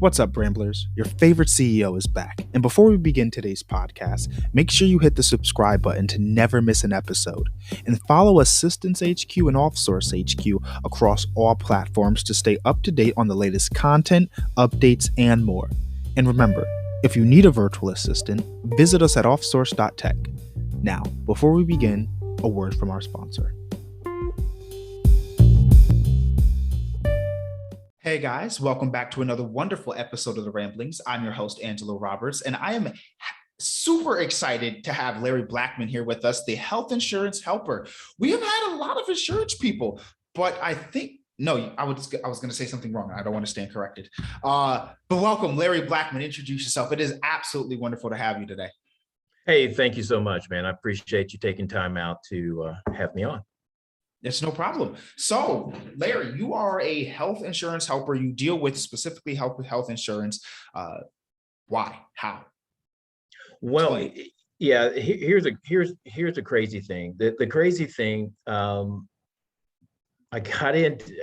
What's up, Ramblers? Your favorite CEO is back. And before we begin today's podcast, make sure you hit the subscribe button to never miss an episode. And follow Assistance HQ and Offsource HQ across all platforms to stay up to date on the latest content, updates, and more. And remember, if you need a virtual assistant, visit us at offsource.tech. Now, before we begin, a word from our sponsor. Hey guys, welcome back to another wonderful episode of The Ramblings. I'm your host, Angelo Roberts, and I am super excited to have Larry Blackmon here with us, the health insurance helper. We have had a lot of insurance people, but I think, no, I was going to say something wrong. I don't want to stand corrected. But welcome, Larry Blackmon. Introduce yourself. It is absolutely wonderful to have you today. Hey, thank you so much, man. I appreciate you taking time out to have me on. It's no problem. So, Larry, you are a health insurance helper. You deal with specifically health insurance. Why? How? Well, yeah. Here's a crazy thing. The crazy thing. I got into.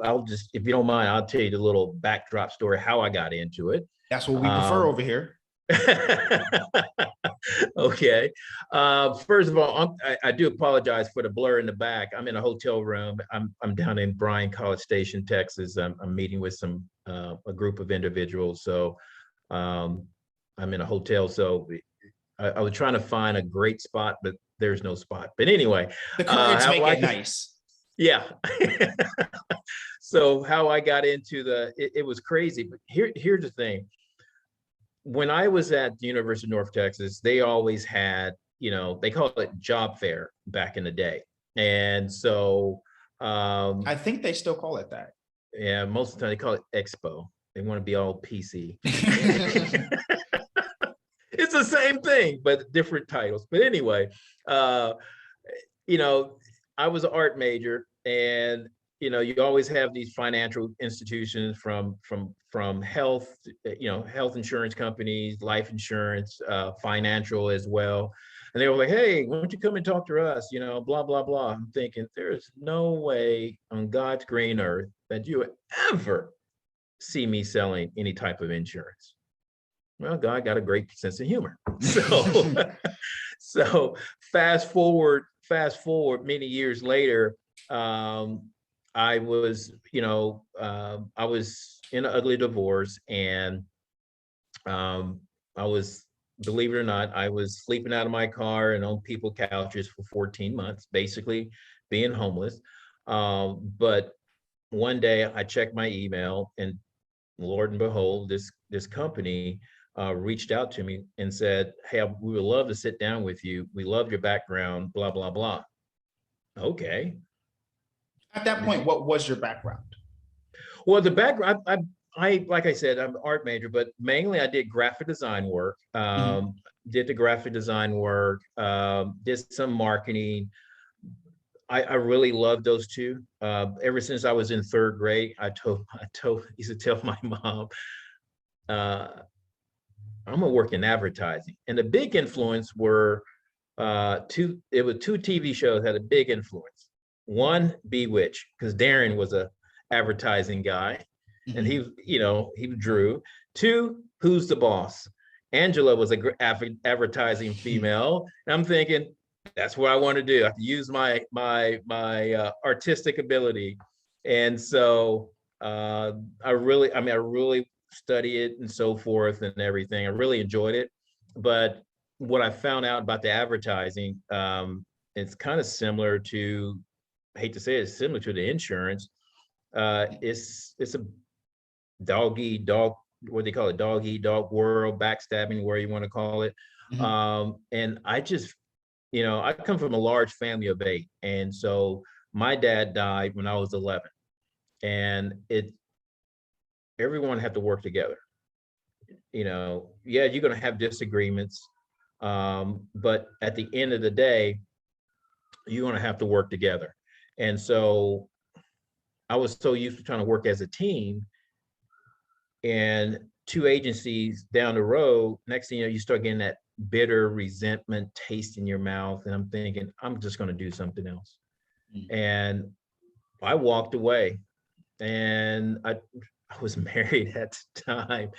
I'll just, if you don't mind, I'll tell you the little backdrop story how I got into it. That's what we prefer over here. Okay. First of all, I do apologize for the blur in the back. I'm in a hotel room. I'm down in Bryan, College Station, Texas. I'm meeting with a group of individuals. So I'm in a hotel. So I was trying to find a great spot, but there's no spot. But anyway, the curtains make it nice. Yeah. So how I got into it was crazy. But here's the thing. When I was at the University of North Texas, they always had, they call it job fair back in the day. And so I think they still call it that. Yeah, most of the time they call it expo. They want to be all PC. It's the same thing, but different titles. But anyway, I was an art major, and you always have these financial institutions from health, health insurance companies, life insurance, financial as well. And they were like, hey, why don't you come and talk to us? Blah, blah, blah. I'm thinking there's no way on God's green earth that you would ever see me selling any type of insurance. Well, God got a great sense of humor. So fast forward many years later, I was in an ugly divorce, and I was, believe it or not, I was sleeping out of my car and on people's couches for 14 months, basically being homeless. But one day I checked my email, and Lord and behold, this company reached out to me and said, hey, we would love to sit down with you. We love your background, blah, blah, blah. Okay. At that point, what was your background? Well, the background, I like I said, I'm an art major, but mainly I did graphic design work. Did the graphic design work, did some marketing. I really loved those two. Ever since I was in third grade, I used to tell my mom, I'm gonna work in advertising. And the big influence were two TV shows had a big influence. One, Bewitched, because Darren was a advertising guy, and he drew. Two, Who's the Boss? Angela was a advertising female, and I'm thinking that's what I want to do. I have to use my artistic ability, and so I really study it and so forth and everything. I really enjoyed it, but what I found out about the advertising, it's kind of similar to, I hate to say it's similar to the insurance. It's a dog eat dog, what they call it, dog eat dog world, backstabbing, where you want to call it. And I just, I come from a large family of 8, and so my dad died when I was 11, and everyone had to work together. Yeah, you're going to have disagreements, but at the end of the day, you're going to have to work together. And so I was so used to trying to work as a team, and 2 agencies down the road, next thing you know, you start getting that bitter resentment taste in your mouth. And I'm thinking, I'm just going to do something else. And I walked away, and I was married at the time,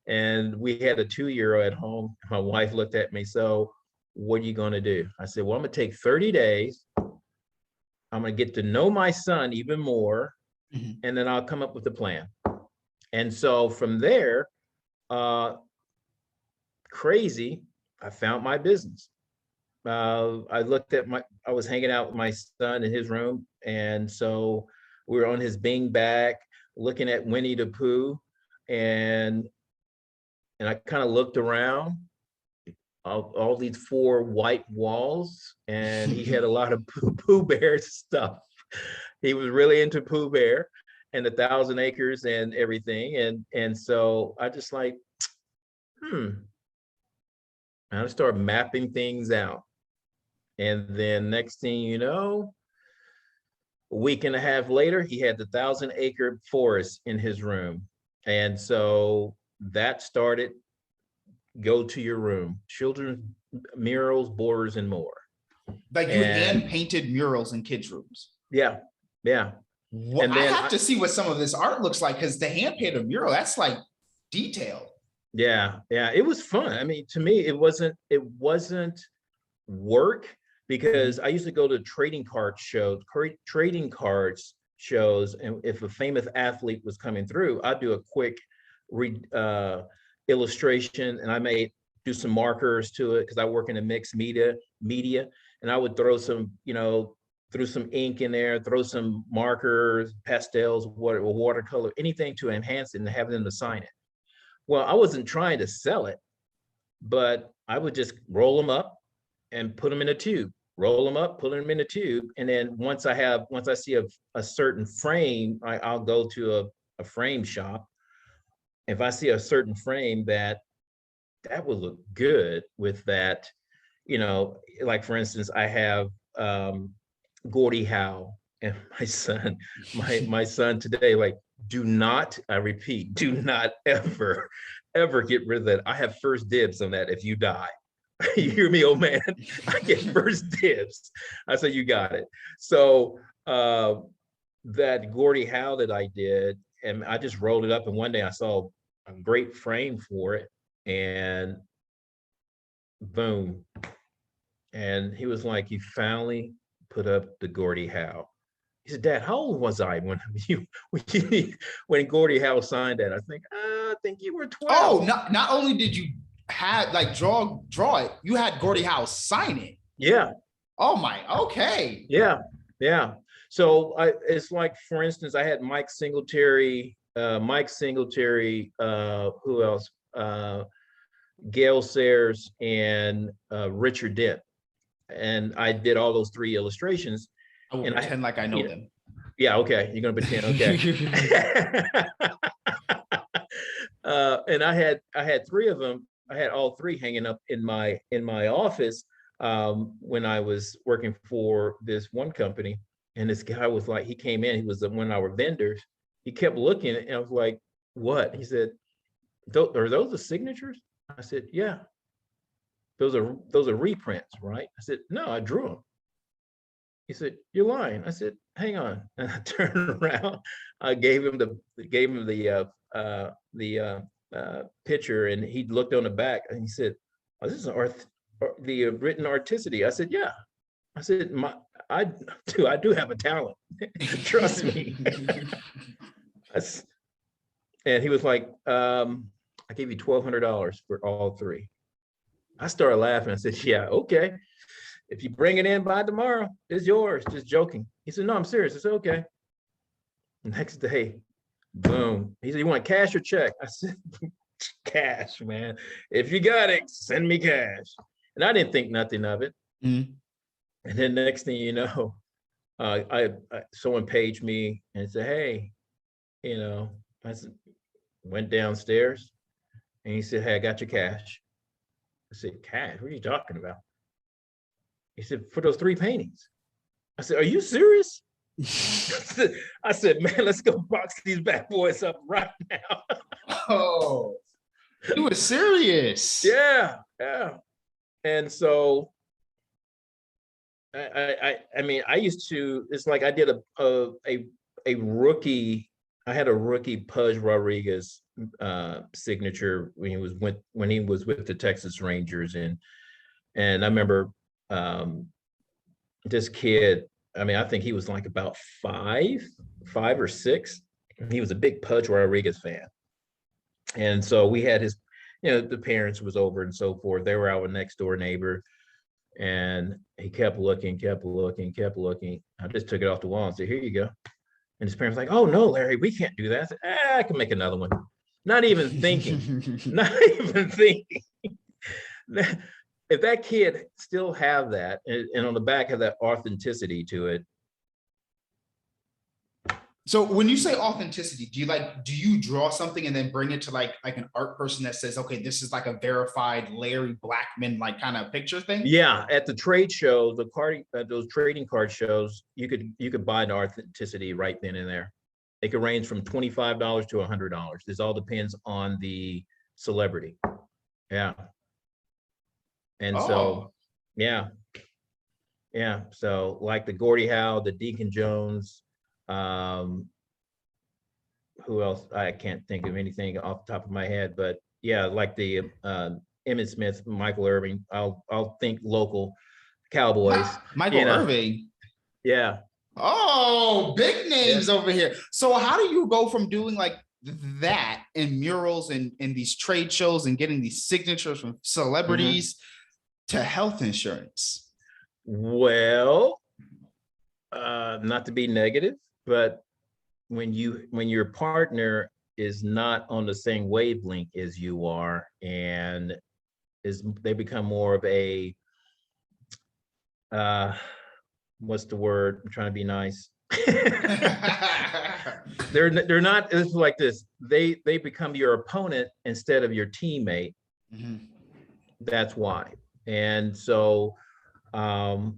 and we had a 2-year-old at home. My wife looked at me, so what are you going to do? I said, well, I'm going to take 30 days. I'm going to get to know my son even more, and then I'll come up with a plan. And so from there, crazy, I found my business. I was hanging out with my son in his room. And so we were on his bean bag looking at Winnie the Pooh. And I kind of looked around all these 4 white walls, and he had a lot of Pooh Bear stuff. He was really into Pooh Bear and the Thousand Acres and everything. And so I just like, and I started mapping things out. And then next thing you know, a week and a half later, he had the 1,000-acre forest in his room. And so that started Go to Your Room, children's murals, borders, and more. Like you hand painted murals in kids' rooms. Yeah, yeah. Well, and then I have to see what some of this art looks like, because the hand painted mural, that's like detailed. Yeah, yeah. It was fun. I mean, to me, it wasn't work, because I used to go to trading cards shows, and if a famous athlete was coming through, I'd do a quick illustration, and I may do some markers to it because I work in a mixed media, and I would throw some, throw some ink in there, throw some markers, pastels, watercolor, anything to enhance it and have them to sign it. Well, I wasn't trying to sell it, but I would just roll them up and put them in a tube, roll them up, put them in a tube. And then once I see a certain frame, I'll go to a frame shop. If I see a certain frame that would look good with that, like for instance, I have Gordie Howe and my son today, like, I repeat, do not ever get rid of that. I have first dibs on that if you die. You hear me, old man? I get first dibs. I say, you got it. So that Gordie Howe that I did, and I just rolled it up, and one day I saw a great frame for it, and boom. And he was like, you finally put up the Gordie Howe. He said, Dad, how old was I when when Gordie Howe signed that? I think you were 12. Oh, not only did you have draw it, you had Gordie Howe sign it. Yeah. Oh my, okay. Yeah, yeah. So it's like, for instance, I had Mike Singletary, who else? Gail Sayers and Richard Dent. And I did all those 3 illustrations. I will pretend like I know them. Yeah, okay. You're gonna pretend, okay. And I had 3 of them. I had all 3 hanging up in my office when I was working for this one company. And this guy was like, he came in, he was one of our vendors. He kept looking, and I was like, what? He said, are those the signatures? I said, yeah. Those are reprints, right? I said, no, I drew them. He said, you're lying. I said, hang on. And I turned around. I gave him the picture, and he looked on the back, and he said, oh, this is the written artisticity. I said, yeah. I said, I do have a talent. Trust me. And he was like, I gave you $1,200 for all 3. I started laughing. I said, yeah, okay. If you bring it in by tomorrow, it's yours. Just joking. He said, no, I'm serious. I said, okay. Next day, boom. He said, you want cash or check? I said, cash, man. If you got it, send me cash. And I didn't think nothing of it. Mm-hmm. And then next thing you know, someone paged me and said, hey, I went downstairs, and he said, hey, I got your cash. I said, cash? What are you talking about? He said, for those 3 paintings. I said, are you serious? I said, man, let's go box these bad boys up right now. Oh, you were serious. Yeah, yeah. And so I mean, I used to, it's like I did a rookie I had a rookie Pudge Rodriguez signature when he was with the Texas Rangers, and I remember this kid. I mean, I think he was like about five or six. He was a big Pudge Rodriguez fan, and so we had his, the parents was over and so forth. They were our next door neighbor, and he kept looking, kept looking, kept looking. I just took it off the wall and said, "Here you go." And his parents were like, "Oh no, Larry, we can't do that." I said, I can make another one. Not even thinking, not even thinking. If that kid still have that, and on the back have that authenticity to it. So when you say authenticity, do you draw something and then bring it to like an art person that says, okay, this is like a verified Larry Blackmon like kind of picture thing? Yeah, at the trade shows, those trading card shows, you could buy the authenticity right then and there. It could range from $25 to $100. This all depends on the celebrity. Yeah. And so, yeah. So like the Gordie Howe, the Deacon Jones, who else? I can't think of anything off the top of my head, but yeah, like the Emmitt Smith, Michael Irving. I'll think local Cowboys. Michael Irving. Yeah. Oh, big names over here. So how do you go from doing like that in murals and these trade shows and getting these signatures from celebrities to health insurance? Well, not to be negative, but when your partner is not on the same wavelength as you are, and they become more of a what's the word? I'm trying to be nice. They're not. It's like this. They become your opponent instead of your teammate. Mm-hmm. That's why. And so, yeah,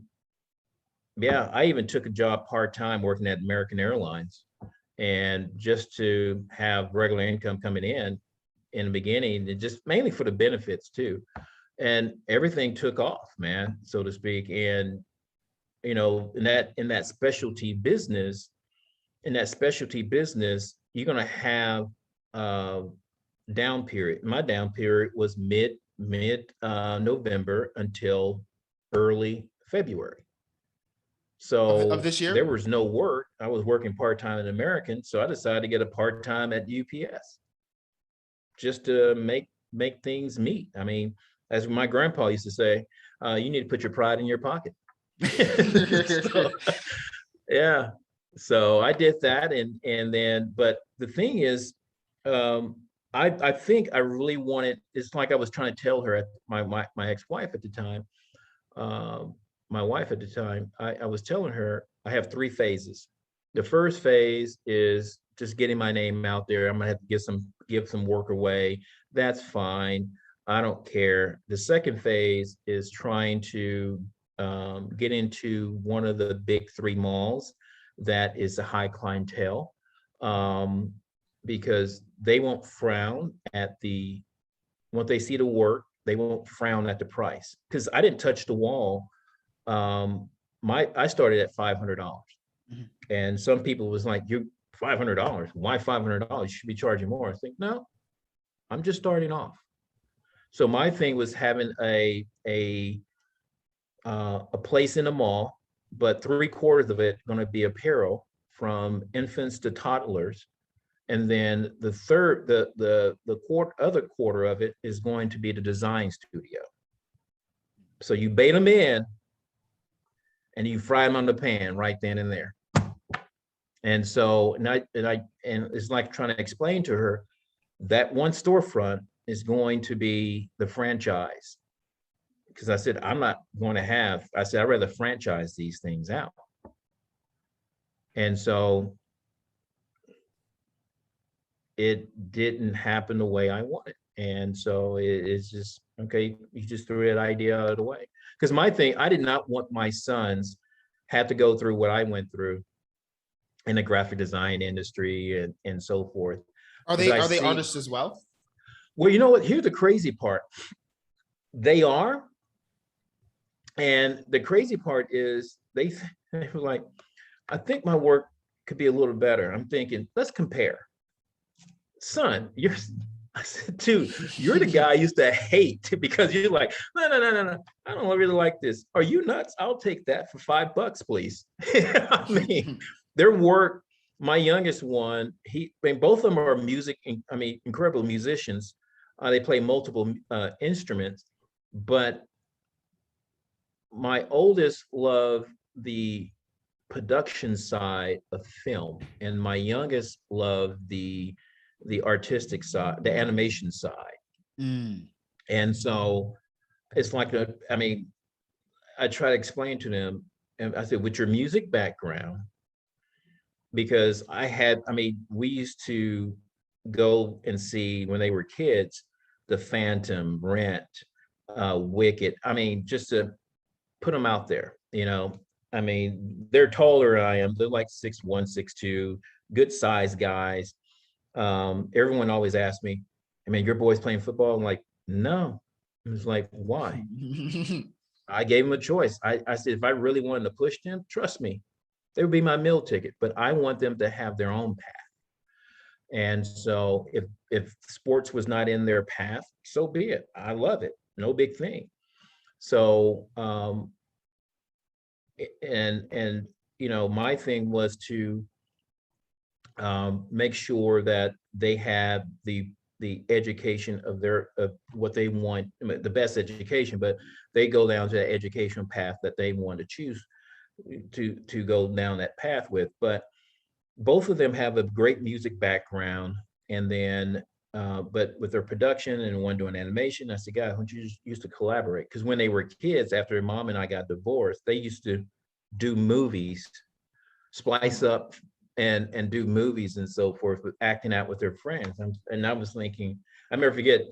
I even took a job part-time working at American Airlines, and just to have regular income coming in the beginning, and just mainly for the benefits too. And everything took off, man, so to speak. And in that specialty business, you're going to have down period. My down period was mid November until early February. So of this year, there was no work. I was working part-time at American, so I decided to get a part-time at UPS just to make things meet. I mean, as my grandpa used to say, you need to put your pride in your pocket. So, yeah. So I did that, and then, but the thing is, I think I really wanted. It's like I was trying to tell her, my ex-wife at the time, my wife at the time. I was telling her I have 3 phases. The first phase is just getting my name out there. I'm gonna have to give some work away. That's fine. I don't care. The second phase is trying to get into one of the big 3 malls that is a high clientele, because they won't frown at when they see the work, they won't frown at the price. Because I didn't touch the wall. I started at $500, and some people was like, "You $500? Why $500? You should be charging more." I think, no, I'm just starting off. So my thing was having a place in a mall, but 3/4 of it going to be apparel from infants to toddlers, and then the other quarter of it is going to be the design studio. So you bait them in, and you fry them on the pan right then and there. And so, and it's like trying to explain to her that one storefront is going to be the franchise. Because I said, I'd rather franchise these things out. And so it didn't happen the way I wanted. And so it's just, okay, you just threw that idea out of the way. Because my thing, I did not want my sons have to go through what I went through in the graphic design industry and so forth. Are they artists as well? Well, you know what? Here's the crazy part. They are. And the crazy part is they were like, I think my work could be a little better. I'm thinking, let's compare. Son, I said, dude, you're the guy I used to hate because you're like, no. I don't really like this. Are you nuts? I'll take that for $5, please. I mean, their work, my youngest one, I mean, both of them are incredible musicians. They play multiple instruments, but my oldest loved the production side of film, and my youngest loved the artistic side, the animation side. Mm. And so it's like I try to explain to them, and I said, with your music background, because we used to go and see when they were kids, The Phantom, Rent, Wicked. I mean, just to put them out there, I mean, they're taller than I am. They're like 6'1", 6'2", good sized guys. Everyone always asks me, I mean, your boy's playing football? I'm like, no. I was like, why? I gave him a choice. I said, if I really wanted to push them, trust me, they would be my meal ticket, but I want them to have their own path. And so if sports was not in their path, so be it. I love it. No big thing. So, and my thing was to make sure that they have the education of what they want, the best education, but they go down to the educational path that they want to choose to go down that path with. But both of them have a great music background, and then but with their production and one doing animation, I said, God, why don't you just used to collaborate? Because when they were kids, after mom and I got divorced, they used to do movies, splice up and do movies and so forth, with acting out with their friends. And I was thinking, I never forget,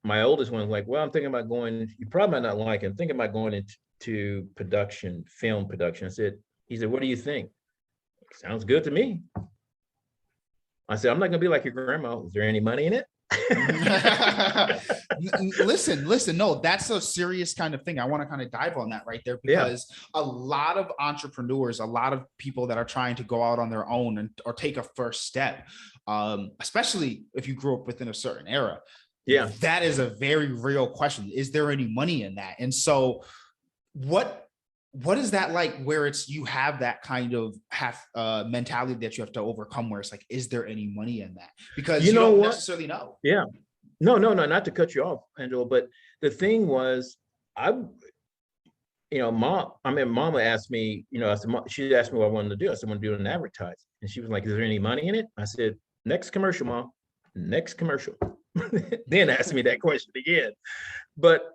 my oldest one was like, well, I'm thinking about going, you probably might not like it, I'm thinking about going into production, film production. He said, what do you think? Sounds good to me. I said, I'm not gonna be like your grandma. Is there any money in it? Listen, no, that's a serious kind of thing. I want to kind of dive on that right there, because a lot of entrepreneurs, a lot of people that are trying to go out on their own or take a first step, especially if you grew up within a certain era, that is a very real question. Is there any money in that? And so what is that like, where it's, you have that kind of mentality that you have to overcome, where it's like, is there any money in that? Because you don't necessarily know. Yeah. No, not to cut you off, Angela, but the thing was, Mama asked me, she asked me what I wanted to do. I said, I want to do an advertising. And she was like, is there any money in it? I said, next commercial, Mom, next commercial. Then asked me that question again. But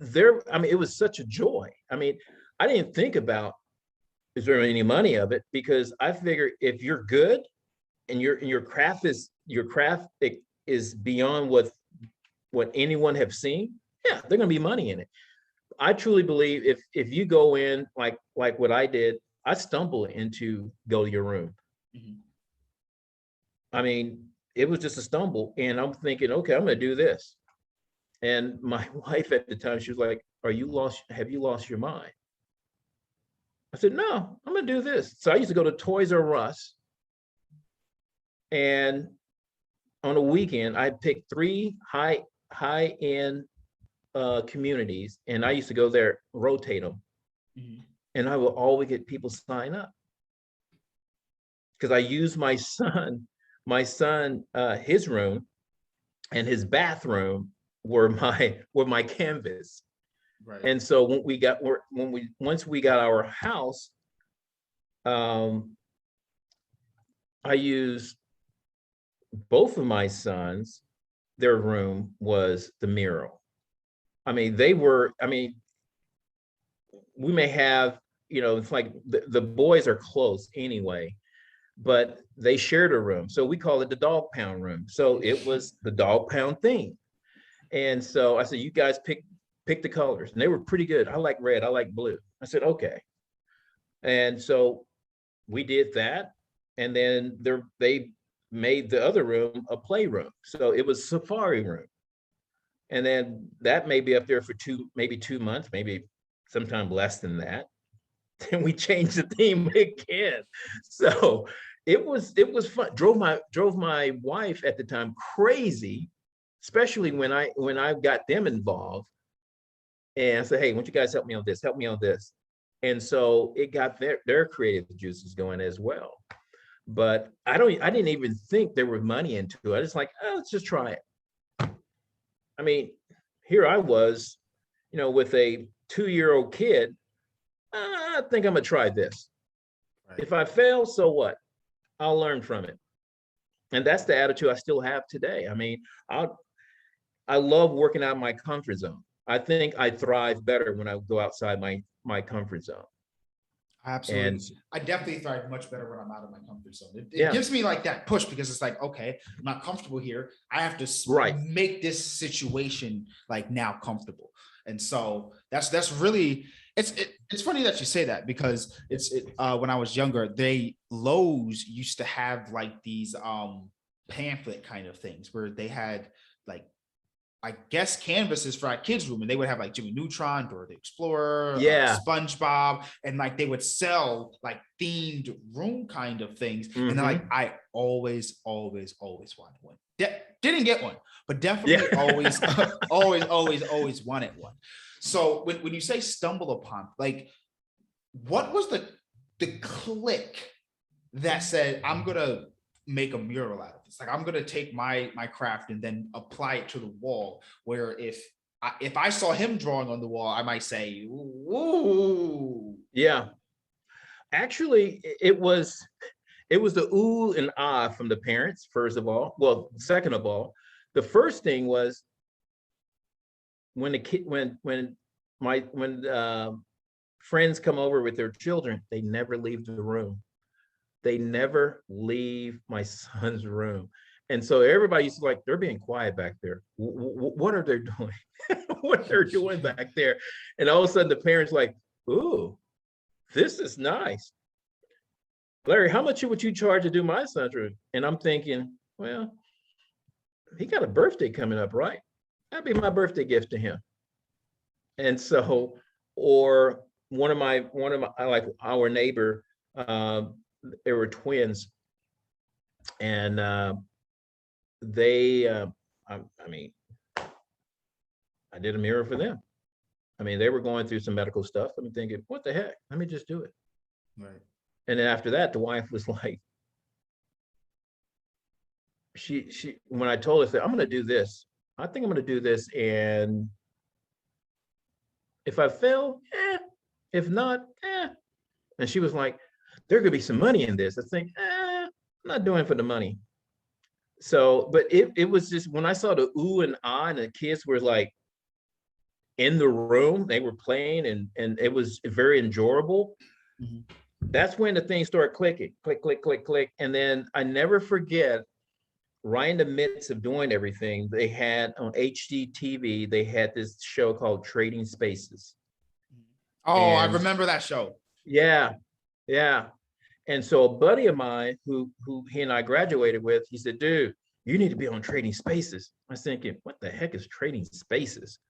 it was such a joy. I mean, I didn't think about, is there any money of it? Because I figured if you're good and your craft is beyond what anyone have seen, yeah, there's gonna be money in it. I truly believe if you go in like what I did, I stumbled into Go to Your Room. Mm-hmm. I mean, it was just a stumble, and I'm thinking, okay, I'm gonna do this. And my wife at the time, she was like, have you lost your mind? I said, no, I'm gonna do this. So I used to go to Toys R Us, and on a weekend, I'd pick 3 high-end communities, and I used to go there, rotate them. Mm-hmm. And I would always get people sign up. Because I used my son, his room and his bathroom were my canvas. Right. And so once we got our house, I used both of my sons, their room was the mural. I mean, we may have, it's like the boys are close anyway, but they shared a room. So we call it the dog pound room. So it was the dog pound theme. And so I said, you guys pick the colors. And they were pretty good. I like red, I like blue. I said, okay. And so we did that. And then they made the other room a playroom. So it was safari room. And then that may be up there for maybe 2 months, maybe sometime less than that. then we changed the theme again. So it was fun. Drove my wife at the time crazy, especially when I got them involved and I said, hey, won't you guys help me on this? Help me on this. And so it got their creative juices going as well. But I didn't even think there was money into it. I was like, oh, let's just try it. I mean, here I was, with a 2-year-old kid. I think I'm gonna try this. Right. If I fail, so what? I'll learn from it. And that's the attitude I still have today. I mean, I love working out of my comfort zone. I think I thrive better when I go outside my comfort zone. Absolutely. And I definitely thrive much better when I'm out of my comfort zone. It gives me like that push, because it's like, okay, I'm not comfortable here. I have to make this situation like now comfortable. And so that's really, it's funny that you say that, because when I was younger, Lowe's used to have like these pamphlet kind of things where they had like, I guess, canvases for our kids' room, and they would have like Jimmy Neutron, Dora the Explorer, SpongeBob, and like they would sell like themed room kind of things. Mm-hmm. And like I always wanted one. Didn't get one, but definitely always wanted one. So when you say stumble upon, like, what was the click that said, I'm gonna make a mural out of this? Like, I'm gonna take my craft and then apply it to the wall, where if I saw him drawing on the wall, I might say, "Ooh." Yeah, actually, it was the ooh and ah from the parents, first of all. Well, second of all, the first thing was when the kid when friends come over with their children, they never leave the room. They never leave my son's room. And so everybody used to like, they're being quiet back there. What are they doing? What they're doing back there? And all of a sudden the parents like, ooh, this is nice. Larry, how much would you charge to do my son's room? And I'm thinking, well, he got a birthday coming up, right? That'd be my birthday gift to him. And so, or one of my like our neighbor, they were twins, and they I mean, I did a mural for them. I mean, they were going through some medical stuff. I'm thinking, what the heck? Let me just do it. Right. And then after that, the wife was like, she when I told her, I'm going to do this. I think I'm going to do this, and if I fail, if not, And she was like, there could be some money in this. I think, I'm not doing it for the money. So, but it was just, when I saw the ooh and ah, and the kids were like in the room, they were playing, and it was very enjoyable. Mm-hmm. That's when the things started clicking, click, click, click, click. And then I never forget, right in the midst of doing everything, they had on HGTV, they had this show called Trading Spaces. Oh, I remember that show. Yeah. And so a buddy of mine who he and I graduated with, he said, dude, you need to be on Trading Spaces. I was thinking, what the heck is Trading Spaces?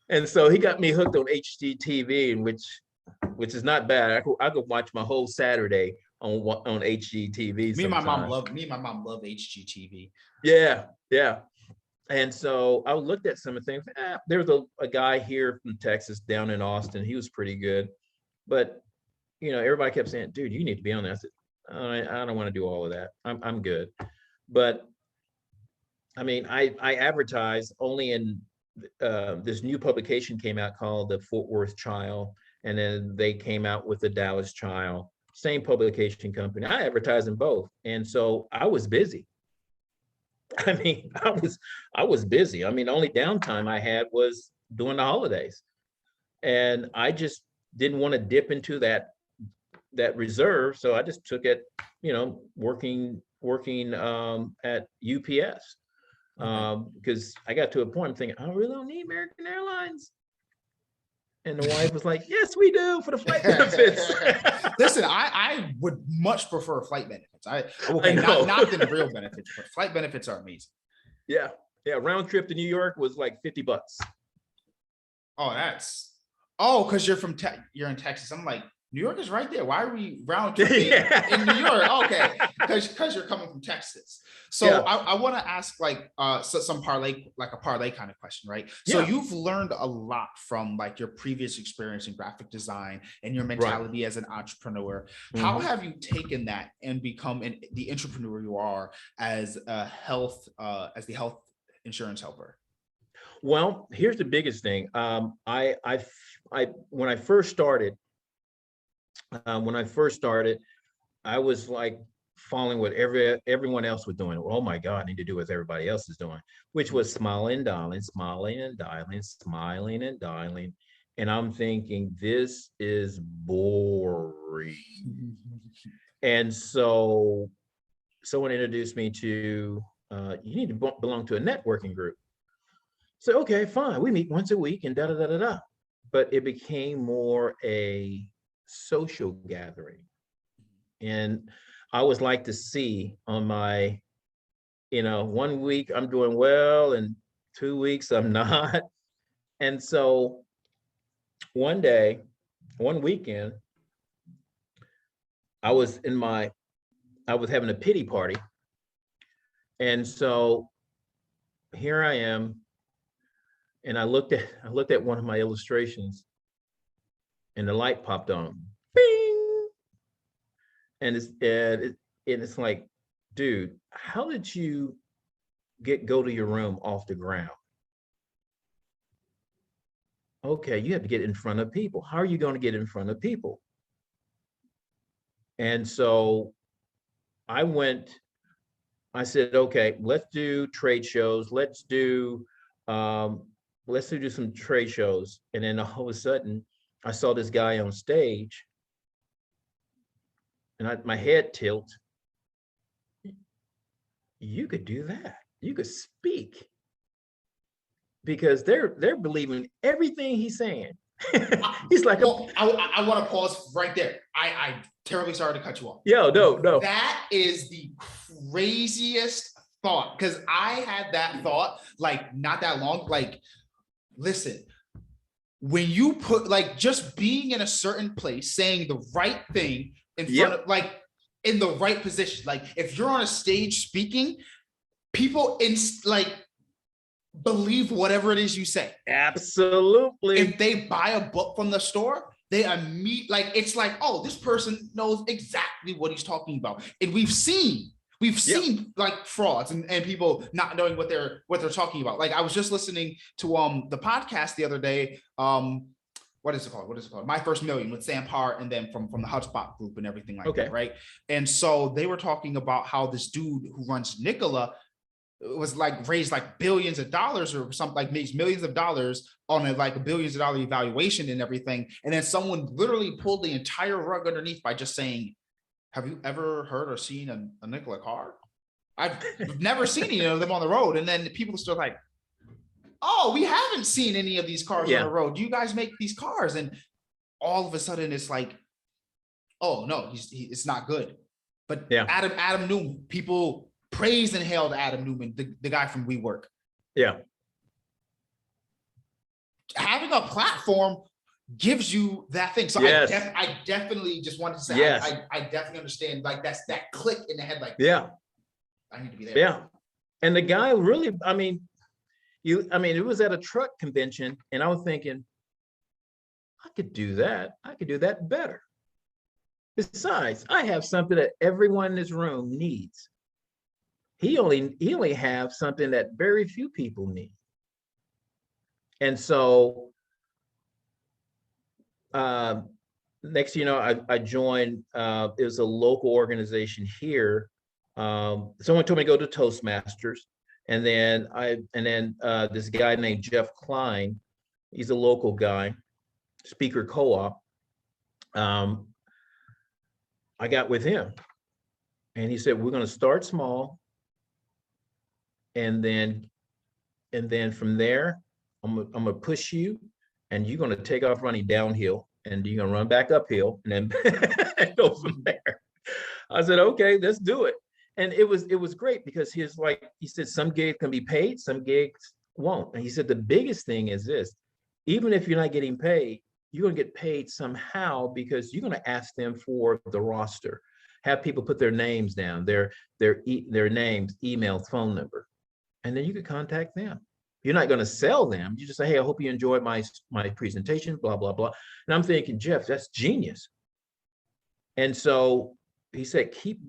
and so he got me hooked on HGTV, which is not bad. I could watch my whole Saturday on HGTV. Me and my mom love HGTV. Yeah. And so I looked at some of the things. There was a guy here from Texas down in Austin. He was pretty good. But, everybody kept saying, dude, you need to be on that. I said, I don't want to do all of that. I'm good. But, I mean, I advertise only in this new publication came out called the Fort Worth Child. And then they came out with the Dallas Child. Same publication company. I advertise in both. And so I was busy. I mean, I was busy. I mean, the only downtime I had was during the holidays. And I just didn't want to dip into that reserve. So I just took it, working at UPS. Because I got to a point, I'm thinking, I really don't need American Airlines. And the wife was like, yes, we do, for the flight benefits. Listen, I would much prefer flight benefits. Not than real benefits, but flight benefits are amazing. Yeah. Round trip to New York was like $50. Oh, that's Oh, because you're in Texas. I'm like, New York is right there. Why are we round tripping in New York? Okay, because you're coming from Texas. So Yeah. I want to ask like some parlay, like a parlay kind of question, right? So Yeah. you've learned a lot from like your previous experience in graphic design and your Right. mentality as an entrepreneur. How Mhm. have you taken that and become the entrepreneur you are as as the health insurance helper? Well, here's the biggest thing. When I first started, when I first started, I was like following what everyone else was doing. Oh my God, I need to do what everybody else is doing, which was smiling and dialing, smiling and dialing, smiling and dialing. And I'm thinking, this is boring. And so someone introduced me to, you need to belong to a networking group. So, okay, fine. We meet once a week and da da da da da. But it became more a social gathering. And I always like to see on my, 1 week I'm doing well and 2 weeks I'm not. And so one day, one weekend, I was in my, I was having a pity party. And so here I am, and I looked at one of my illustrations, and the light popped on. Bing! And it's like, dude, how did you go to your room off the ground? Okay, you have to get in front of people. How are you going to get in front of people? And so I went, I said, okay, let's do trade shows. Um, let's do some trade shows. And then all of a sudden, I saw this guy on stage, and my head tilt. You could do that. You could speak, because they're believing everything he's saying. He's like, Well, I want to pause right there. I terribly sorry to cut you off. yo, no. That is the craziest thought, because I had that thought like not that long. Like, listen, when you put like just being in a certain place, saying the right thing in front of like in the right position. Like if you're on a stage speaking, people like believe whatever it is you say. Absolutely. If they buy a book from the store, they like it's like, oh, this person knows exactly what he's talking about. And we've seen like frauds and people not knowing what they're talking about. Like I was just listening to the podcast the other day. What is it called? My First Million with Sam Parr, and then from the HubSpot group and everything like that, right? And so they were talking about how this dude who runs Nikola was like raised like billions of dollars or something, like makes millions of dollars on a like a billions of dollar evaluation and everything. And then someone literally pulled the entire rug underneath by just saying, have you ever heard or seen a Nikola car? I've never seen any of them on the road. And then people are still like, oh, we haven't seen any of these cars on the road. Do you guys make these cars? And all of a sudden it's like, oh no, it's not good. But Adam Newman, people praised and hailed Adam Newman, the guy from WeWork. Yeah. Having a platform gives you that thing. So I definitely just wanted to say, I definitely understand, like that's that click in the head, like, I need to be there. Yeah. And the guy really, it was at a truck convention, and I was thinking, I could do that. I could do that better. Besides, I have something that everyone in this room needs. He only have something that very few people need. And so next, I joined, it was a local organization here. Someone told me to go to Toastmasters. And then this guy named Jeff Klein, he's a local guy, Speaker Co-op. I got with him, and he said, we're going to start small. And then from there, I'm gonna push you, and you're gonna take off running downhill, and you're gonna run back uphill, and then go from there. I said, okay, let's do it. And it was great, because he said, some gigs can be paid, some gigs won't. And he said, the biggest thing is this: even if you're not getting paid, you're going to get paid somehow because you're going to ask them for the roster, have people put their names down, their names, email, phone number, and then you could contact them. You're not going to sell them. You just say, hey, I hope you enjoyed my presentation, blah, blah, blah. And I'm thinking, Jeff, that's genius. And so he said, keep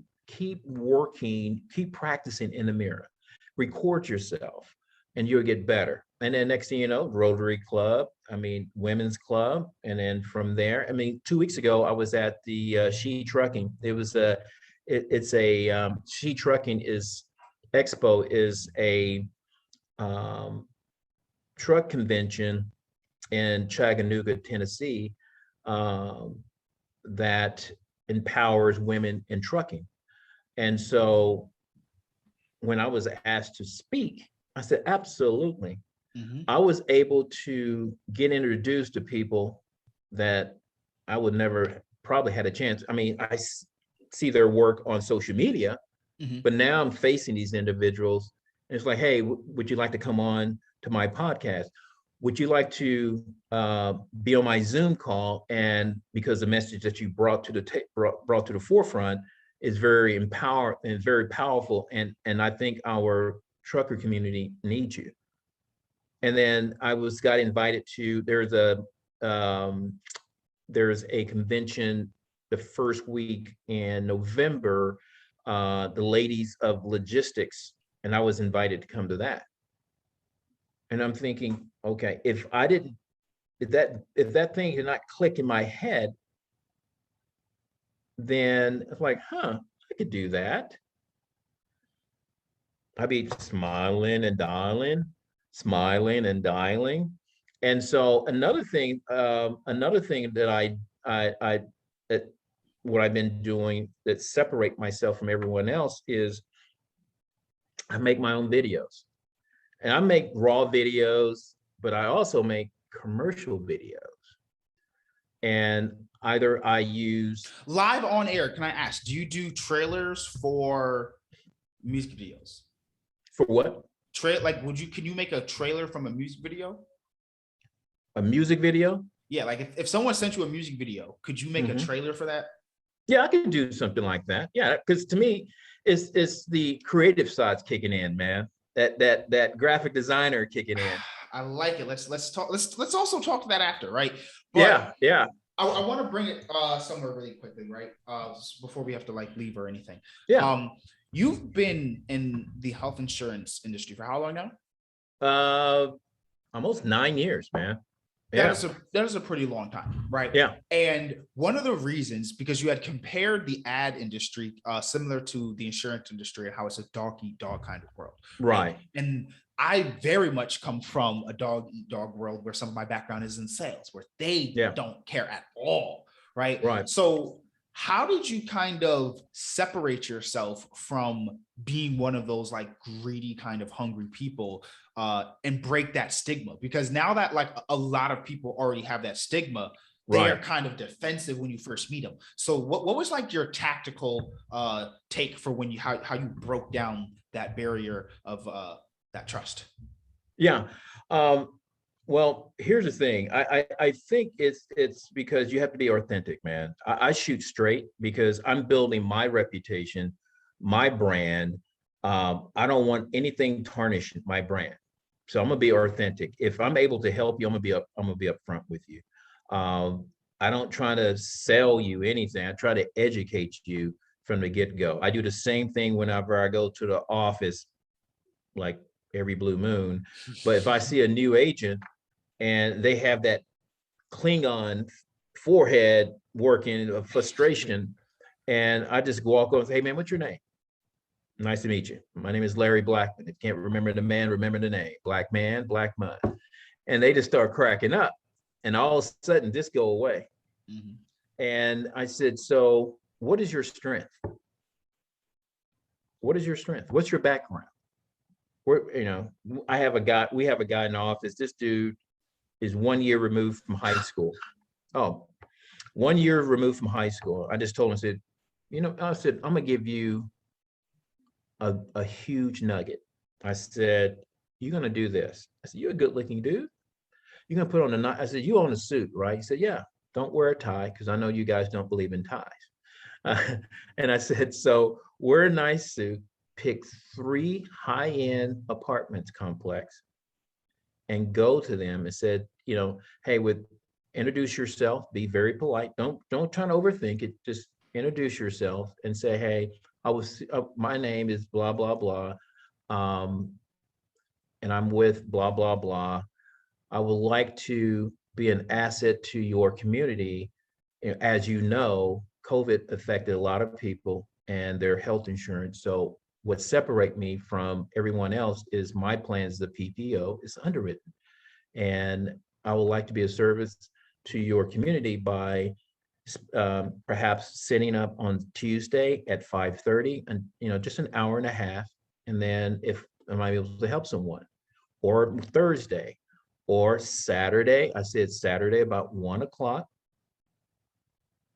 working, keep practicing in the mirror, record yourself, and you'll get better. And then next thing you know, Rotary Club, I mean, Women's Club. And then from there, I mean, 2 weeks ago, I was at the She Trucking. It's a She Trucking is Expo is a truck convention in Chattanooga, Tennessee, that empowers women in trucking. And so when I was asked to speak, I said, absolutely. Mm-hmm. I was able to get introduced to people that I would never probably had a chance. I mean, I see their work on social media, mm-hmm. but now I'm facing these individuals. And it's like, hey, would you like to come on to my podcast? Would you like to be on my Zoom call? And because the message that you brought to the forefront is very empowering and very powerful, and I think our trucker community needs you. And then I got invited to there's a convention the first week in November, the Ladies of Logistics, and I was invited to come to that. And I'm thinking, okay, if that thing did not click in my head, then it's like, I could do that. I'd be smiling and dialing. And so another thing that what I've been doing that separate myself from everyone else is I make my own videos. And I make raw videos, but I also make commercial videos. And either I use live on air. Can I ask, do you do trailers for music videos? For what? Can you make a trailer from a music video? A music video? Yeah, like if someone sent you a music video, could you make a trailer for that? Yeah, I can do something like that. Yeah, because to me, it's the creative side's kicking in, man. That graphic designer kicking in. I like it. Let's talk. Let's also talk to that after, right? But yeah. I want to bring it somewhere really quickly, right? Before we have to leave or anything. Yeah. You've been in the health insurance industry for how long now? Almost 9 years, man. That is a pretty long time, right? Yeah. And one of the reasons, because you had compared the ad industry similar to the insurance industry and how it's a dog eat dog kind of world. Right. And I very much come from a dog eat dog world where some of my background is in sales, where they don't care at all. Right. Right. So how did you kind of separate yourself from being one of those greedy kind of hungry people and break that stigma? Because now that a lot of people already have that stigma, they're kind of defensive when you first meet them. So what was your tactical take for when how you broke down that barrier of that trust? Yeah. Well, here's the thing. I think it's because you have to be authentic, man. I shoot straight because I'm building my reputation, my brand. I don't want anything tarnishing my brand. So I'm gonna be authentic. If I'm able to help you, I'm gonna be upfront with you. I don't try to sell you anything. I try to educate you from the get-go. I do the same thing whenever I go to the office, like every blue moon. But if I see a new agent and they have that Klingon forehead working of frustration, and I just walk over and say, hey man, what's your name? Nice to meet you. My name is Larry Blackmon. If you can't remember the man, remember the name. Black man, black mud. And they just start cracking up. And all of a sudden, this go away. Mm-hmm. And I said, so what is your strength? What is your strength? What's your background? We have a guy in the office. This dude is 1 year removed from high school. 1 year removed from high school. I just told him, I said, I'm gonna give you a huge nugget. I said, you're gonna do this. I said, you're a good looking dude. you're going to put on a nice, I said, you own a suit, right? He said, yeah, don't wear a tie because I know you guys don't believe in ties. And I said, so wear a nice suit, pick 3 high-end apartments complex and go to them and said, hey, introduce yourself, be very polite. Don't try to overthink it. Just introduce yourself and say, hey, my name is blah, blah, blah. And I'm with blah, blah, blah. I would like to be an asset to your community. As you know, COVID affected a lot of people and their health insurance. So what separates me from everyone else is my plan is the PPO is underwritten. And I would like to be a service to your community by perhaps setting up on Tuesday at 5:30 and, just an hour and a half. And then if I might be able to help someone, or Thursday or Saturday, I said Saturday about 1:00,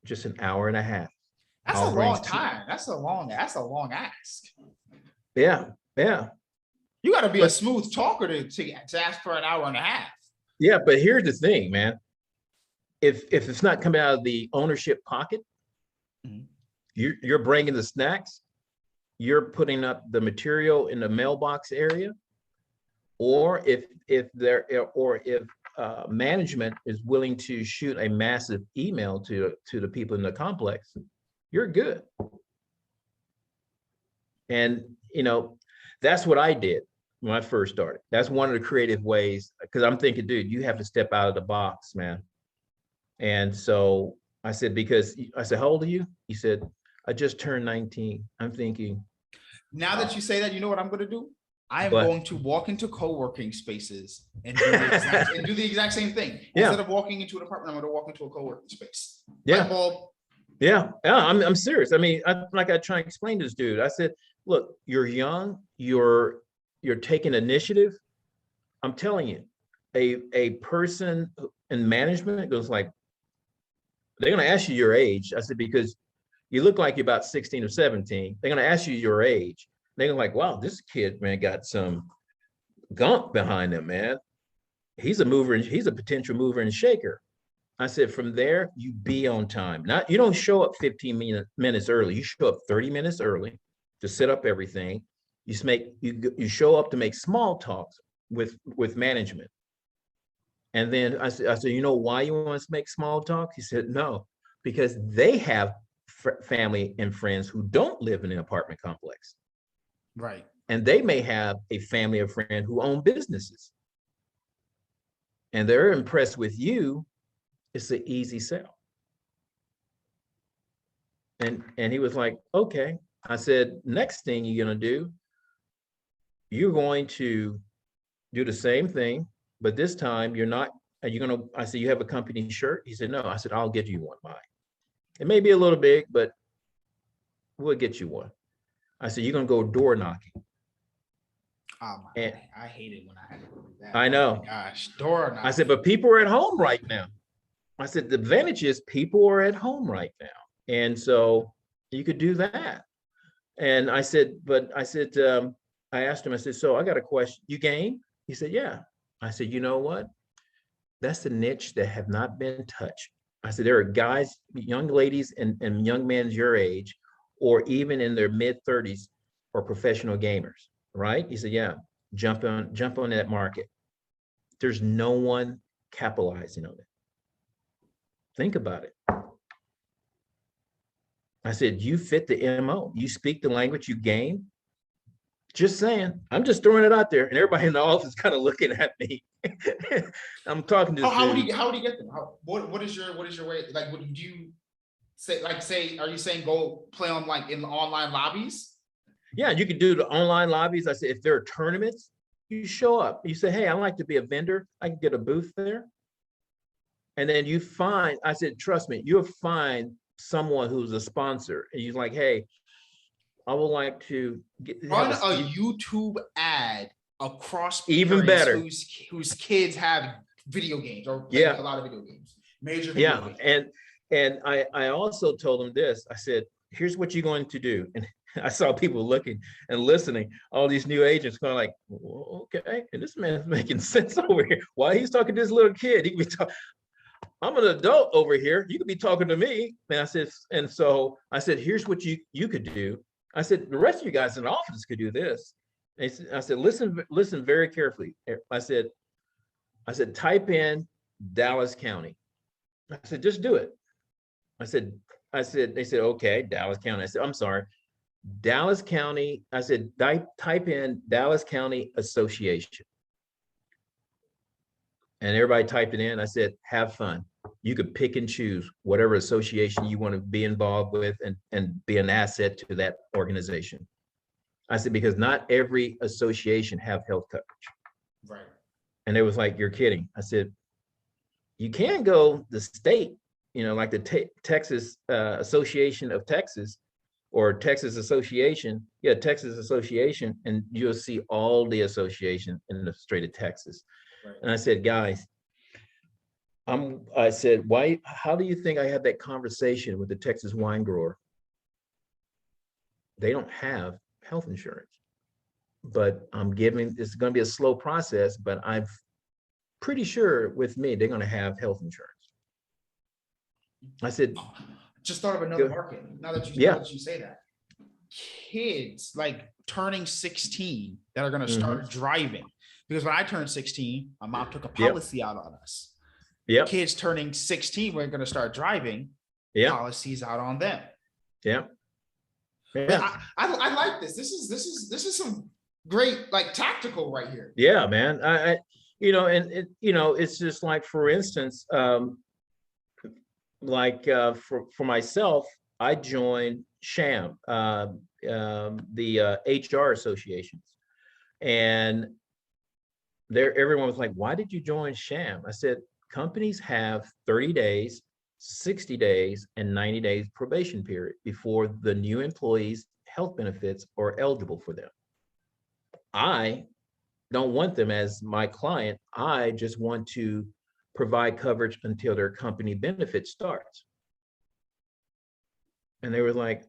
just an hour and a half. That's a long time. That's a long ask. Yeah. You got to be a smooth talker to ask for an hour and a half. Yeah, but here's the thing, man. If it's not coming out of the ownership pocket, you're bringing the snacks, you're putting up the material in the mailbox area, or if management is willing to shoot a massive email to the people in the complex, you're good. And that's what I did when I first started. That's one of the creative ways, because I'm thinking, dude, you have to step out of the box, man. And so I said, how old are you? He said, I just turned 19. I'm thinking. Now that you say that, you know what I'm going to do? I am going to walk into co-working spaces and do the exact same thing. Yeah. Instead of walking into an apartment, I'm going to walk into a co-working space. Yeah. Yeah. I'm serious. I mean, I try to explain to this dude. I said, look, you're young. You're taking initiative. I'm telling you, a person in management goes like, they're going to ask you your age. I said, because you look like you're about 16 or 17. They're going to ask you your age. They're like, wow, this kid, man, got some gunk behind him, man. He's a mover, and he's a potential mover and shaker. I said, from there, you be on time. You don't show up 15 minutes early. You show up 30 minutes early to set up everything. You show up to make small talks with management. And then I said, you know why you want to make small talk? He said, no, because they have family and friends who don't live in an apartment complex. Right. And they may have a family or friend who own businesses. And they're impressed with you. It's an easy sell. And he was like, okay. I said, next thing you're going to do, you're going to do the same thing, but this time I said, you have a company shirt? He said, no. I said, I'll get you one. Bye. It may be a little big, but we'll get you one. I said, you're going to go door knocking. Oh my God. I hate it when I have to do that. I know. Oh my gosh, door knocking. I said, but people are at home right now. I said, the advantage is people are at home right now. And so you could do that. And I said, I asked him, I said, so I got a question. You game? He said, yeah. I said, you know what? That's the niche that have not been touched. I said, there are guys, young ladies and young men your age, or even in their mid 30s, are professional gamers, right? He said, yeah, jump on that market. There's no one capitalizing on it. Think about it. I said, you fit the MO. You speak the language, you game. Just saying. I'm just throwing it out there. And everybody in the office is kind of looking at me. I'm talking to how would you get them? What is your way? Like, would you say, are you saying go play on like in the online lobbies? Yeah, you could do the online lobbies. I said, if there are tournaments, you show up. You say, hey, I'd like to be a vendor. I can get a booth there. And then I said, trust me, you'll find someone who's a sponsor. And you're like, hey, I would like to run a YouTube ad across even better whose kids have video games or play a lot of video games, major video games. And I also told them this. I said, here's what you're going to do. And I saw people looking and listening, all these new agents kind of like, okay, and this man's making sense over here. Why he's talking to this little kid? He could be talking, I'm an adult over here. You could be talking to me. And I said, and so I said, here's what you could do. I said, the rest of you guys in the office could do this. And I said, listen very carefully. I said, type in Dallas County. I said, just do it. I said, they said, okay, Dallas County. I said, I'm sorry, Dallas County. I said, type in Dallas County Association. And everybody typed it in. I said, have fun. You could pick and choose whatever association you want to be involved with and be an asset to that organization. I said, because not every association have health coverage. Right. And it was like, you're kidding. I said, you can go the state, like the Texas Association of Texas or Texas Association. Yeah, Texas Association, and you'll see all the association in the state of Texas. Right. And I said, guys, I said, how do you think I had that conversation with the Texas wine grower? They don't have health insurance, but it's going to be a slow process, but I'm pretty sure with me, they're going to have health insurance. I said, just thought of another market. Now that you say that, kids like turning 16 that are going to start driving, because when I turned 16, my mom took a policy out on us. Yeah. Kids turning 16, we're going to start driving. Policies out on them. Yeah. I like this. This is some great like tactical right here. Yeah, man. It's just like, for instance, for myself, I joined SHAM, the HR associations, and everyone was like, why did you join SHAM? I said, companies have 30 days, 60 days, and 90 days probation period before the new employees' health benefits are eligible for them. I don't want them as my client. I just want to provide coverage until their company benefit starts. And they were like,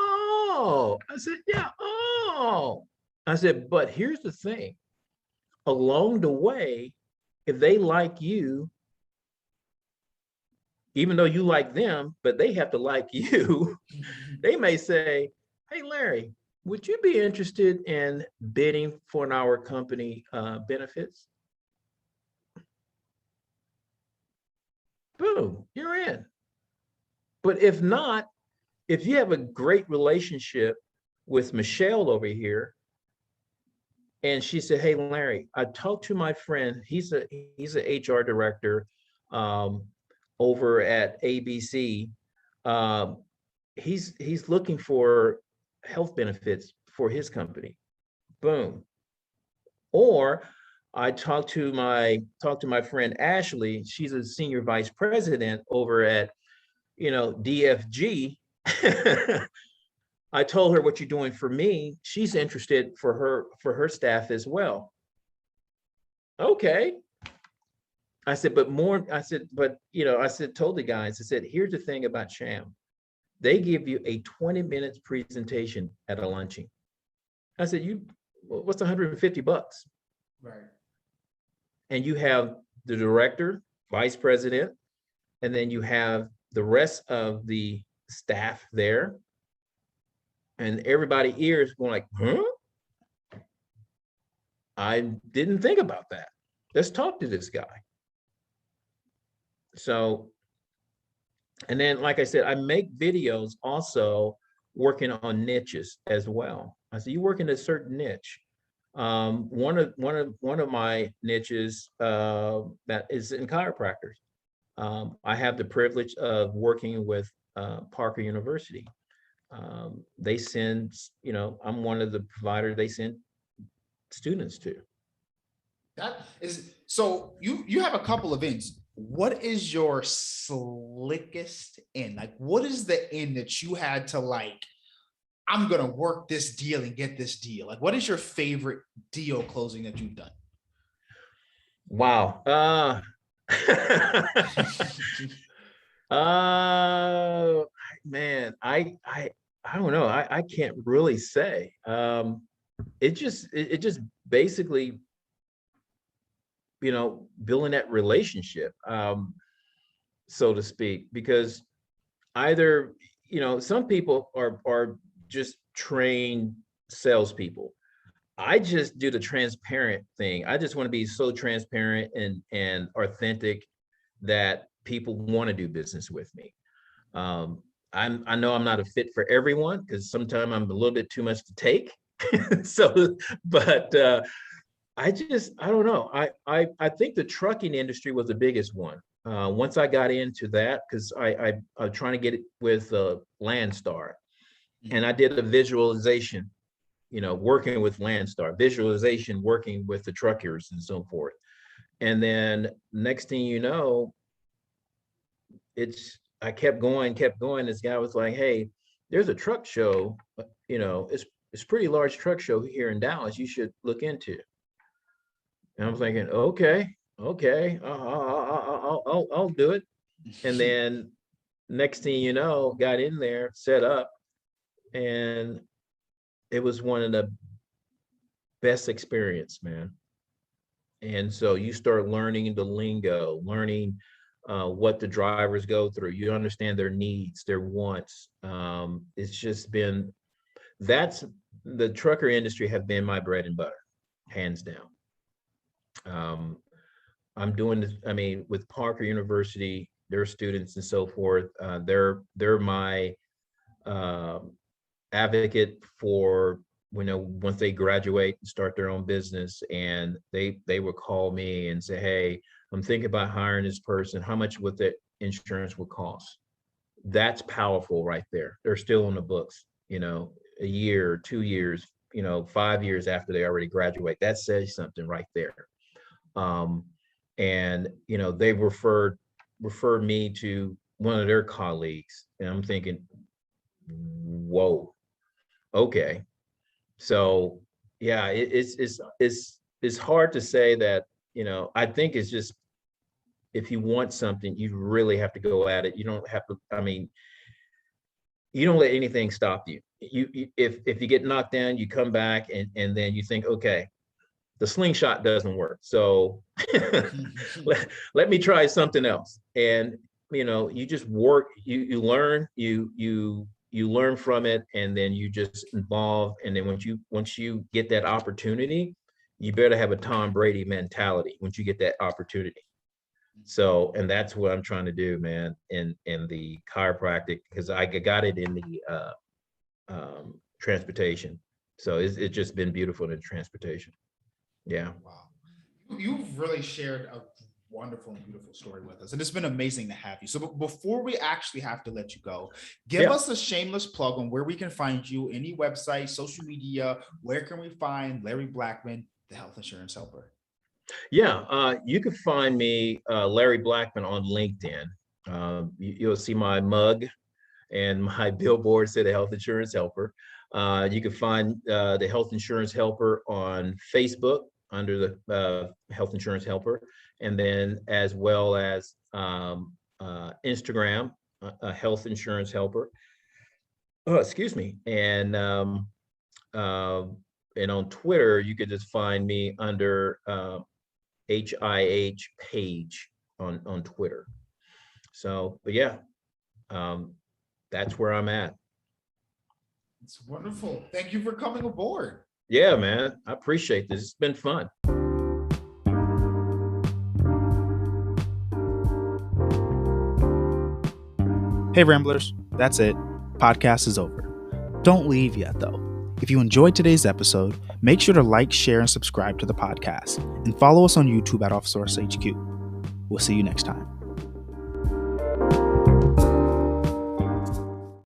oh, I said, yeah, oh. I said, but here's the thing. Along the way, if they like you, even though you like them, but they have to like you, they may say, hey, Larry, would you be interested in bidding for our company benefits? Boom, you're in. But if not, if you have a great relationship with Michelle over here, and she said, hey, Larry, I talked to my friend, he's an HR director over at ABC. He's looking for health benefits for his company. Boom. Or I talked to my friend Ashley. She's a senior vice president over at DFG. I told her what you're doing for me. She's interested for her staff as well. Okay. I said, told the guys, I said, here's the thing about SHAM. They give you a 20-minute presentation at a luncheon. I said, what's $150? Right. And you have the director, vice president, and then you have the rest of the staff there. And everybody ears going like, huh? I didn't think about that. Let's talk to this guy. So, and then, like I said, I make videos also working on niches as well. I said, you work in a certain niche. One of my niches that is in chiropractors. I have the privilege of working with Parker University. They send, I'm one of the providers they send students to. That is, so you have a couple of ends. What is your slickest in? Like, what is the end that you had to like, I'm going to work this deal and get this deal? Like, what is your favorite deal closing that you've done? Wow. man, I don't know. I can't really say. It just basically, building that relationship, so to speak, because either, some people are just trained salespeople. I just do the transparent thing. I just want to be so transparent and authentic that people want to do business with me. I know I'm not a fit for everyone because sometimes I'm a little bit too much to take. So, but I don't know. I think the trucking industry was the biggest one. Once I got into that, because I was trying to get it with Landstar, and I did a visualization, working with Landstar, visualization, working with the truckers and so forth. And then next thing you know, I kept going. This guy was like, "Hey, there's a truck show, it's pretty large truck show here in Dallas. You should look into." And I'm thinking, okay, I'll do it. And then next thing you know, got in there, set up, and it was one of the best experience, man. And so you start learning the lingo, learning what the drivers go through. You understand their needs, their wants. It's just been, that's the trucker industry have been my bread and butter, hands down. I'm doing this, with Parker University, their students and so forth, they're my advocate for, once they graduate and start their own business, and they would call me and say, "Hey, I'm thinking about hiring this person. How much would that insurance would cost?" That's powerful right there. They're still on the books, a year, 2 years, 5 years after they already graduate. That says something right there. And they referred me to one of their colleagues, and I'm thinking, whoa, okay. So yeah, it's hard to say that, I think it's just, if you want something, you really have to go at it. You don't have to, you don't let anything stop you. If you get knocked down, you come back and then you think, okay, the slingshot doesn't work. So let me try something else. And, you just work, you learn, you learn from it, and then you just evolve. And then once you get that opportunity, you better have a Tom Brady mentality once you get that opportunity. So, and that's what I'm trying to do, man, in the chiropractic, because I got it in the transportation. So it's just been beautiful in transportation. Yeah. Wow. You've really shared a wonderful and beautiful story with us, and it's been amazing to have you. So before we actually have to let you go, give us a shameless plug on where we can find you, any website, social media. Where can we find Larry Blackmon, the health insurance helper? Yeah, you can find me, Larry Blackmon, on LinkedIn. You'll see my mug and my billboard say the health insurance helper. You can find the health insurance helper on Facebook under the health insurance helper, and then as well as Instagram, a health insurance helper. Oh, excuse me. And on Twitter, you could just find me under HIH page on Twitter. So, but yeah, that's where I'm at. It's wonderful. Thank you for coming aboard. Yeah, man. I appreciate this. It's been fun. Hey, Ramblers. That's it. Podcast is over. Don't leave yet, though. If you enjoyed today's episode, make sure to like, share, and subscribe to the podcast, and follow us on YouTube at OffSource HQ. We'll see you next time.